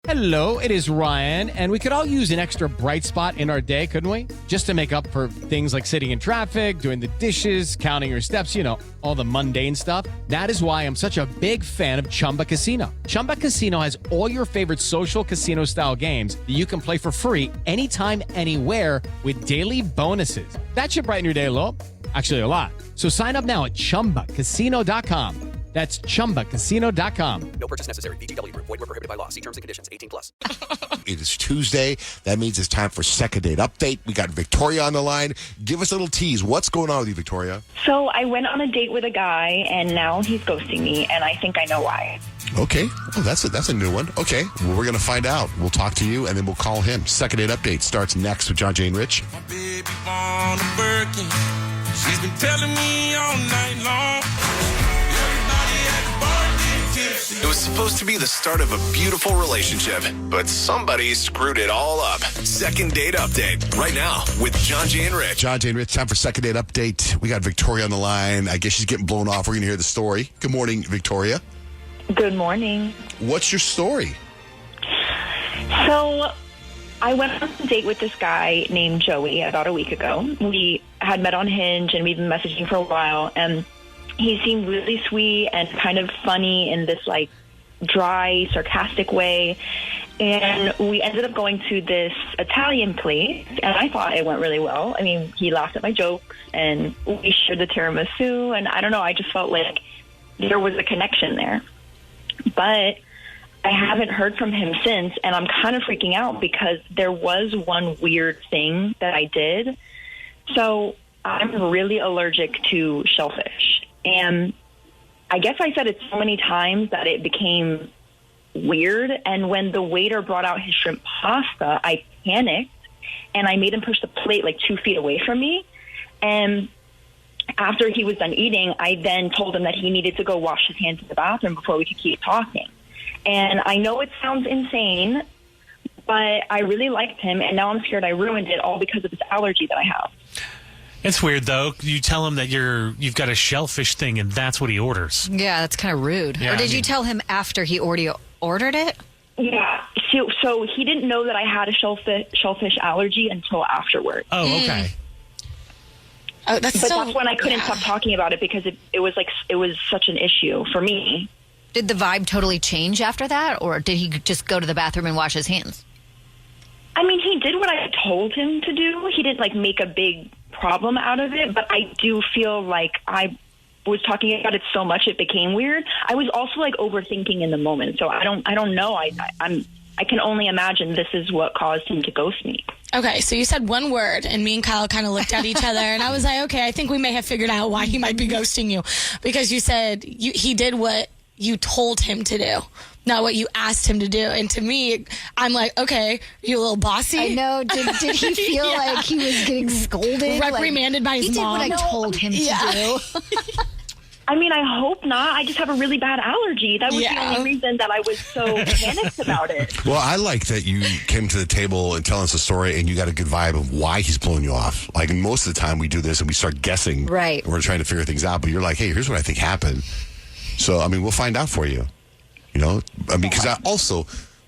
Hello, it is Ryan, and we could all use an extra bright spot in our day, couldn't we? Just to make up for things like sitting in traffic, doing the dishes, counting your steps, all the mundane stuff. That is why I'm such a big fan of Chumba Casino. Chumba Casino has all your favorite social casino-style games that you can play for free anytime, anywhere with daily bonuses. That should brighten your day a little. Actually, a lot. So sign up now at ChumbaCasino.com. That's ChumbaCasino.com. No purchase necessary. VGW Group. Void where prohibited by law. See terms and conditions. 18+. It is Tuesday. That means it's time for Second Date Update. We got Victoria on the line. Give us a little tease. What's going on with you, Victoria? So I went on a date with a guy, and now he's ghosting me, and I think I know why. Okay. Oh, that's a new one. Okay. Well, we're going to find out. We'll talk to you, and then we'll call him. Second Date Update starts next with Johnjay and Rich. My baby on a Birkin. She's been telling me all night long. It was supposed to be the start of a beautiful relationship, but somebody screwed it all up. Second Date Update right now with Johnjay and Rich. Johnjay and Rich, time for Second Date Update. We got Victoria on the line. I guess she's getting blown off. We're going to hear the story. Good morning, Victoria. Good morning. What's your story? So I went on a date with this guy named Joey about a week ago. We had met on Hinge, and we've been messaging for a while, and he seemed really sweet and kind of funny in this like dry, sarcastic way. And we ended up going to this Italian place, and I thought it went really well. I mean, he laughed at my jokes, and we shared the tiramisu, and I don't know, I just felt like there was a connection there. But I haven't heard from him since, and I'm kind of freaking out because there was one weird thing that I did. So I'm really allergic to shellfish. And I guess I said it so many times that it became weird. And when the waiter brought out his shrimp pasta, I panicked and I made him push the plate like 2 feet away from me. And after he was done eating, I then told him that he needed to go wash his hands in the bathroom before we could keep talking. And I know it sounds insane, but I really liked him. And now I'm scared I ruined it all because of this allergy that I have. It's weird, though. You tell him that you've got a shellfish thing, and that's what he orders. Yeah, that's kind of rude. Yeah, or did you tell him after he already ordered it? Yeah. So he didn't know that I had a shellfish allergy until afterwards. Oh, okay. Oh, But that's when I couldn't stop talking about it because it was such an issue for me. Did the vibe totally change after that, or did he just go to the bathroom and wash his hands? I mean, he did what I told him to do. He didn't make a big problem out of it, but I do feel like I was talking about it so much it became weird. I was also overthinking in the moment, so I don't know. I can only imagine this is what caused him to ghost me. Okay, so you said one word, and me and Kyle kind of looked at each other, and I was like, okay, I think we may have figured out why he might be ghosting you, because you said he did what you told him to do, not what you asked him to do. And to me, I'm like, okay, you a little bossy? I know. Did he feel like he was getting scolded? Reprimanded by his mom? He did what I told him to do. I mean, I hope not. I just have a really bad allergy. That was the only reason that I was so panicked about it. Well, I like that you came to the table and telling us a story and you got a good vibe of why he's blowing you off. Like, most of the time we do this and we start guessing. Right. And we're trying to figure things out. But you're like, hey, here's what I think happened. So, I mean, we'll find out for you. Because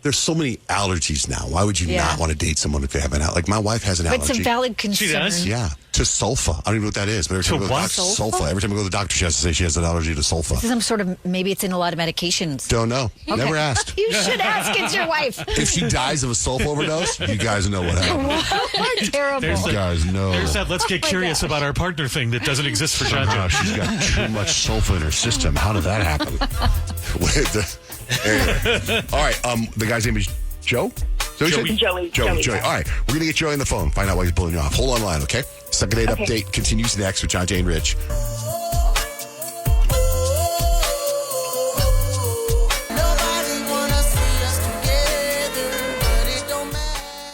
there's so many allergies now. Why would you not want to date someone if they have an allergy? Like, my wife has an allergy. But it's a valid concern. She does? Yeah, to sulfa. I don't even know what that is. But every time To I go what? to the doctor, sulfa. Every time I go to the doctor, she has to say she has an allergy to sulfa. Some sort of, maybe it's in a lot of medications. Don't know. Okay. Never asked. You should ask. It's your wife. If she dies of a sulfa overdose, you guys know what happened. Terrible. You guys know. There's that let's get curious about our partner thing that doesn't exist for Johnjay. Somehow she's got too much sulfa in her system. How did that happen? Anyway. All right. The guy's name is Joe? Joey. All right. We're going to get Joey on the phone. Find out why he's blowing you off. Hold on line, okay? Second Date Update continues next with Johnjay and Rich.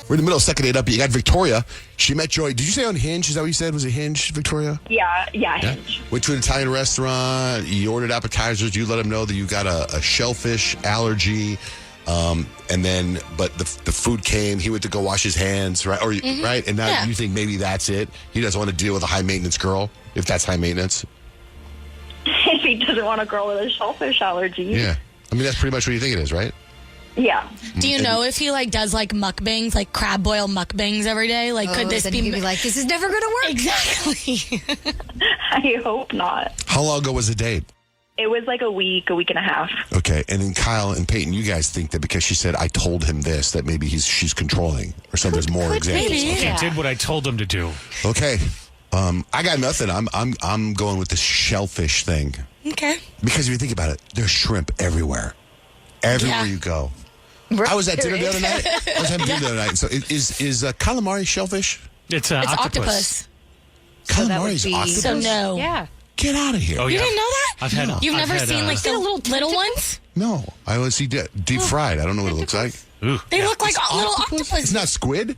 We're in the middle of Second Date Update. You got Victoria. She met Joey. Did you say on Hinge? Is that what you said? Was it Hinge, Victoria? Yeah, Hinge. Went to an Italian restaurant. You ordered appetizers. You let him know that you got a shellfish allergy. And then, but the food came. He went to go wash his hands, right? Right? And now you think maybe that's it. He doesn't want to deal with a high maintenance girl, if that's high maintenance. If he doesn't want a girl with a shellfish allergy. Yeah. I mean, that's pretty much what you think it is, right? Yeah. Do you know if he like does like mukbangs, like crab boil mukbangs every day? Like, could this then be he'd be like, this is never going to work? Exactly. I hope not. How long ago was the date? It was like a week and a half. Okay, and then Kyle and Peyton, you guys think that because she said I told him this, that maybe she's controlling, or so there's more examples. maybe. Okay. He did what I told him to do. Okay. I got nothing. I'm going with the shellfish thing. Okay. Because if you think about it, there's shrimp everywhere. Everywhere Yeah. you go. I was at dinner the other night. I was having dinner the other night. So is calamari shellfish? It's It's octopus. Calamari's octopus? So no. Yeah. Get out of here. Oh, You yeah. didn't know that? I've had. You've I've never had, seen like the little ones? No, I only see deep fried. I don't know what it looks like. Ooh, They look like little It's octopus. not squid?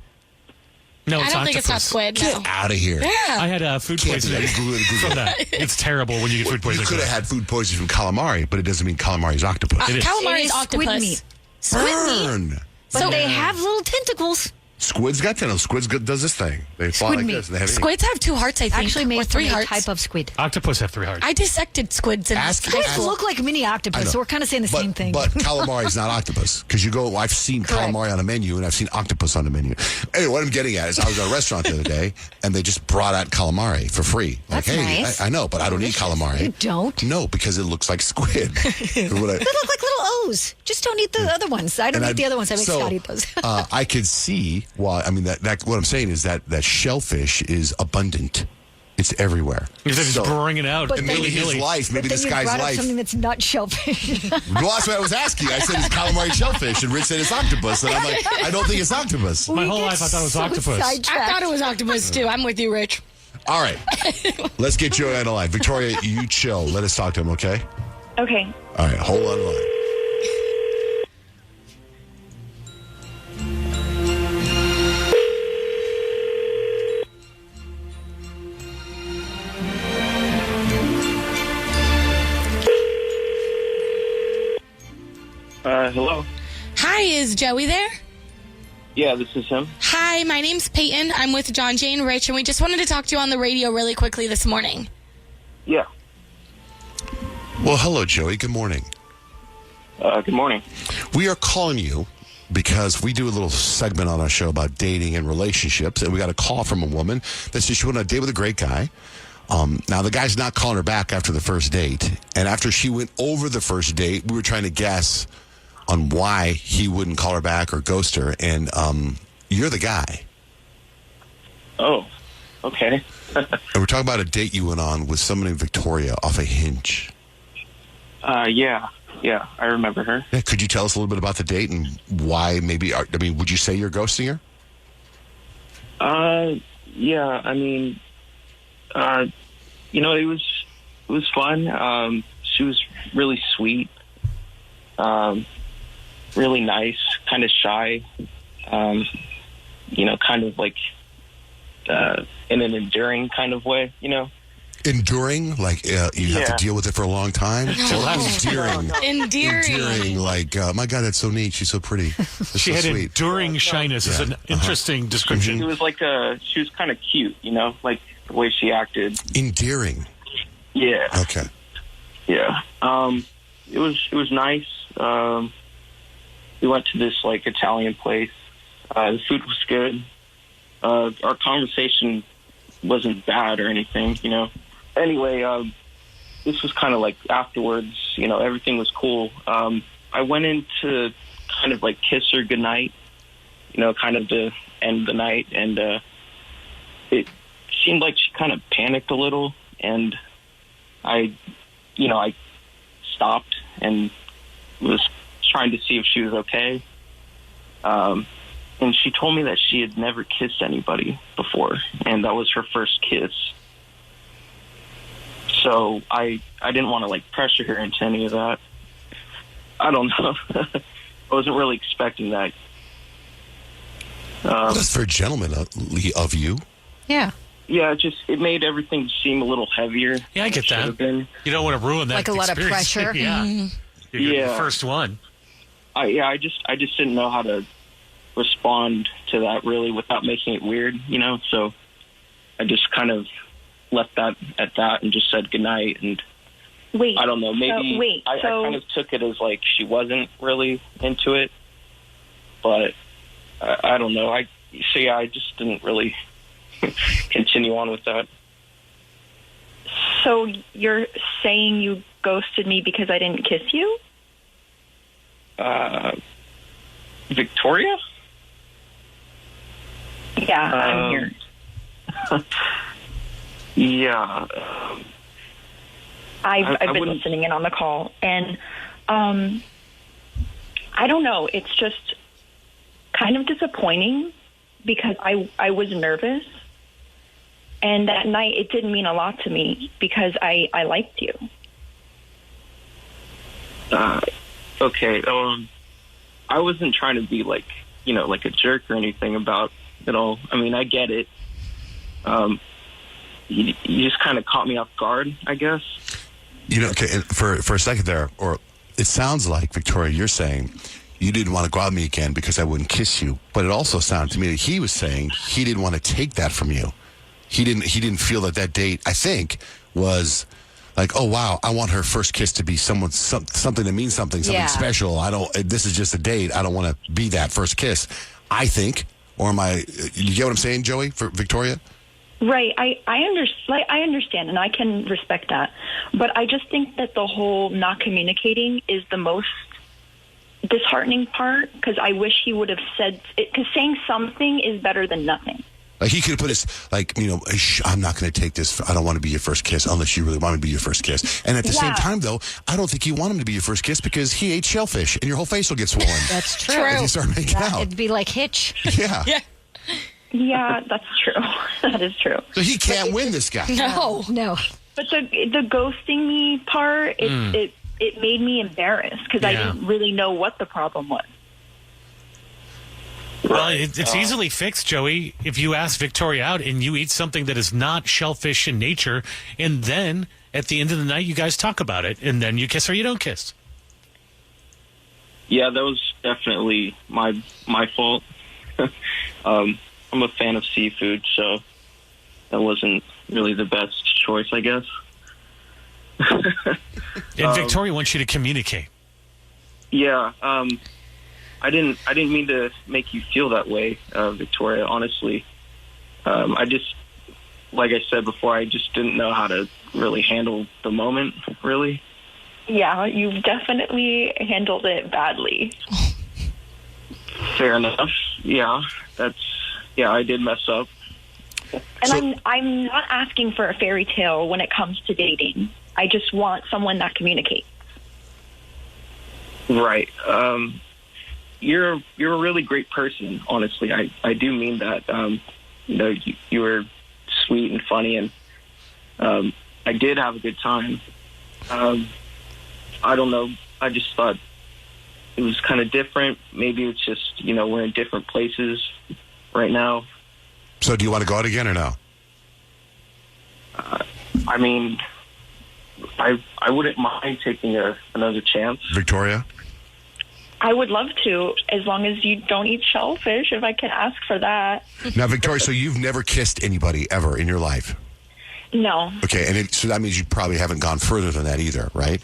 no, I it's don't think it's not octopus. squid. Get No. out of here. Yeah. I had food Can't do poisoning that. Google it, Google from it. that. It's terrible when you get food You poisoning. could have had food poisoning from calamari, but it doesn't mean calamari is octopus. It is. Calamari It is is octopus. squid meat. Squid meat. Burn. But they have little tentacles. Squid's got tentacles. Squid's does this thing. They fly Squid like meat. this. And they have Squids have 2 hearts, I think. Actually or made 3 from a hearts. type of squid. Octopus have 3 hearts. I dissected squids in Ask- high Squids ask- school. look like mini I octopus, know. so we're kind of saying the same thing. But calamari is not octopus. Because you go, I've seen Correct. calamari on a menu and I've seen octopus on the menu. Anyway, what I'm getting at is I was at a restaurant the other day and they just brought out calamari for free. Like, That's hey, nice. I know, but I don't eat calamari. You don't? No, because it looks like squid. What I- They look like little O's. Just don't eat the other ones. I don't and eat the other ones. I make so, Scott eat those. I could see why. I mean, that what I'm saying is that shellfish is abundant. It's everywhere. They're just So- bringing it out. But And maybe his willy-nilly. life, maybe But this then you guy's brought up life. something that's not shellfish. Well, that's what I was asking. I said it's calamari shellfish, and Rich said it's octopus, and I'm like, I don't think it's octopus. My whole life I thought it was octopus. I thought it was octopus too. I'm with you, Rich. All right, let's get Joey on the line. Victoria, you chill. Let us talk to him, okay? Okay. All right, hold on the line. Hello. Hi, is Joey there? Yeah, this is him. Hi, my name's Peyton. I'm with Johnjay and Rich, and we just wanted to talk to you on the radio really quickly this morning. Yeah. Well, hello, Joey. Good morning. Good morning. We are calling you because we do a little segment on our show about dating and relationships, and we got a call from a woman that said she went on a date with a great guy. Now, the guy's not calling her back after the first date, and after she went over the first date, we were trying to guess on why he wouldn't call her back or ghost her, and you're the guy. Oh, okay. And we're talking about a date you went on with someone named Victoria off a Hinge. Yeah, I remember her. Yeah, could you tell us a little bit about the date and why maybe, I mean, would you say you're ghosting her? Yeah, I mean, it was fun. She was really sweet, really nice, kind of shy, kind of like in an enduring kind of way, Enduring, like you have to deal with it for a long time. Endearing. Endearing, like, my God, that's so neat. She's so pretty. That's She so had sweet. enduring shyness is an interesting She description. was like she was kind of cute, like the way she acted. Endearing. Yeah. Okay. Yeah. It was nice. We went to this like Italian place. The food was good. Our conversation wasn't bad or anything, Anyway, this was kind of like afterwards, everything was cool. I went in to kind of like kiss her goodnight, kind of to end the night, and it seemed like she kind of panicked a little, and I stopped and was trying to see if she was okay. And she told me that she had never kissed anybody before, and that was her first kiss. So I didn't want to like pressure her into any of that. I don't know. I wasn't really expecting that. Well, that's very gentlemanly of you. Yeah. Yeah, it made everything seem a little heavier. Yeah, I get than it that. should have been. You don't want to ruin that. Like a lot of experience. pressure. Yeah. You're the first one. I just didn't know how to respond to that really without making it weird, So I just kind of left that at that and just said goodnight. And Wait. I don't know, maybe I kind of took it as like she wasn't really into it. but I don't know. I just didn't really continue on with that. So you're saying you ghosted me because I didn't kiss you? Victoria? Yeah, I'm here. Yeah. I've been wouldn't- listening in on the call, and I don't know. It's just kind of disappointing because I was nervous, and that night it didn't mean a lot to me because I liked you. Okay. I wasn't trying to be like a jerk or anything about it all. I mean, I get it. You just kind of caught me off guard, I guess. Okay, and for a second there, or it sounds like, Victoria, you're saying you didn't want to go out with me again because I wouldn't kiss you. But it also sounded to me that he was saying he didn't want to take that from you. He didn't feel that date, I think, was like, oh wow, I want her first kiss to be something that means something special. This is just a date. I don't want to be that first kiss. I think, or am I? You get what I'm saying, Joey? For Victoria. Right. I understand, and I can respect that. But I just think that the whole not communicating is the most disheartening part, because I wish he would have said it, because saying something is better than nothing. Like he could have put his, I'm not going to take this. I don't want to be your first kiss unless you really want me to be your first kiss. And at the same time, though, I don't think you want him to be your first kiss because he ate shellfish and your whole face will get swollen. That's true. If you start making out. It'd be like Hitch. Yeah. Yeah. Yeah, that's true. That is true. So he can't win this guy. No. But the ghosting me part, it made me embarrassed because I didn't really know what the problem was. Well, it's easily fixed, Joey, if you ask Victoria out and you eat something that is not shellfish in nature, and then at the end of the night you guys talk about it, and then you kiss or you don't kiss. Yeah, that was definitely my fault. I'm a fan of seafood, so that wasn't really the best choice, I guess. And Victoria wants you to communicate. Yeah, I didn't mean to make you feel that way, Victoria, honestly. I just, like I said before, I just didn't know how to really handle the moment, really. Yeah, you definitely handled it badly. Fair enough. Yeah, I did mess up. And I'm not asking for a fairy tale when it comes to dating. I just want someone that communicates. Right. You're a really great person, honestly. I do mean that. You were sweet and funny, and I did have a good time. I don't know. I just thought it was kind of different. Maybe it's just, we're in different places right now. So do you want to go out again or no? I mean, I wouldn't mind taking another chance. Victoria? I would love to, as long as you don't eat shellfish, if I can ask for that. Now, Victoria, so you've never kissed anybody ever in your life? No. Okay, and so that means you probably haven't gone further than that either, right?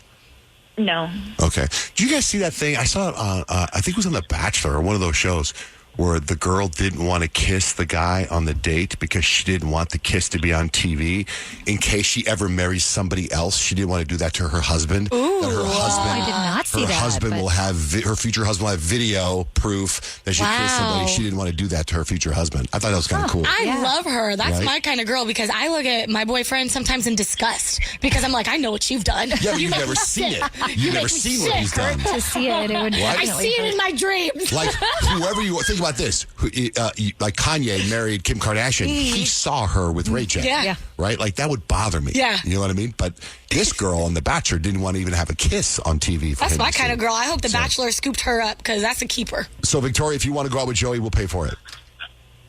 No. Okay. Do you guys see that thing? I saw it on, I think it was on The Bachelor or one of those shows where the girl didn't want to kiss the guy on the date because she didn't want the kiss to be on TV in case she ever marries somebody else. She didn't want to do that to her husband. Ooh, that her husband, I did not see her that. husband will have her future husband will have video proof that she kissed somebody. She didn't want to do that to her future husband. I thought that was kind of cool. I love her. That's Right? my kind of girl, because I look at my boyfriend sometimes in disgust because I'm like, I know what you've done. Yeah, but you've make never me seen sick. it. You've never seen what he's done. To see it, it would What? I definitely see it hurt. in my dreams. Like whoever you think about this, like Kanye married Kim Kardashian, he saw her with Ray J. Yeah. Right? Like that would bother me. Yeah. You know what I mean? But this girl on The Bachelor didn't want to even have a kiss on TV. For That's him my to kind see. of girl. I hope The Bachelor scooped her up, because that's a keeper. So Victoria, if you want to go out with Joey, we'll pay for it.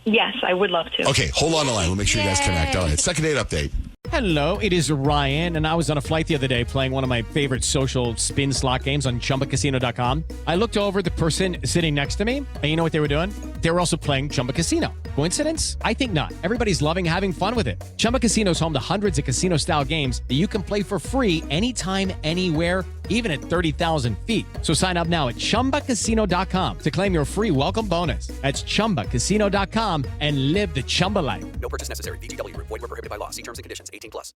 Yes, I would love to. Okay, hold on the line. We'll make sure you guys connect. All right, second date update. Hello, it is Ryan, and I was on a flight the other day playing one of my favorite social spin slot games on ChumbaCasino.com. I looked over at the person sitting next to me, and you know what they were doing? They were also playing Chumba Casino. Coincidence? I think not. Everybody's loving having fun with it. Chumba Casino is home to hundreds of casino-style games that you can play for free anytime, anywhere, even at 30,000 feet. So sign up now at ChumbaCasino.com to claim your free welcome bonus. That's ChumbaCasino.com and live the Chumba life. No purchase necessary. VGW Group. Void were prohibited by law. See terms and conditions. 18+.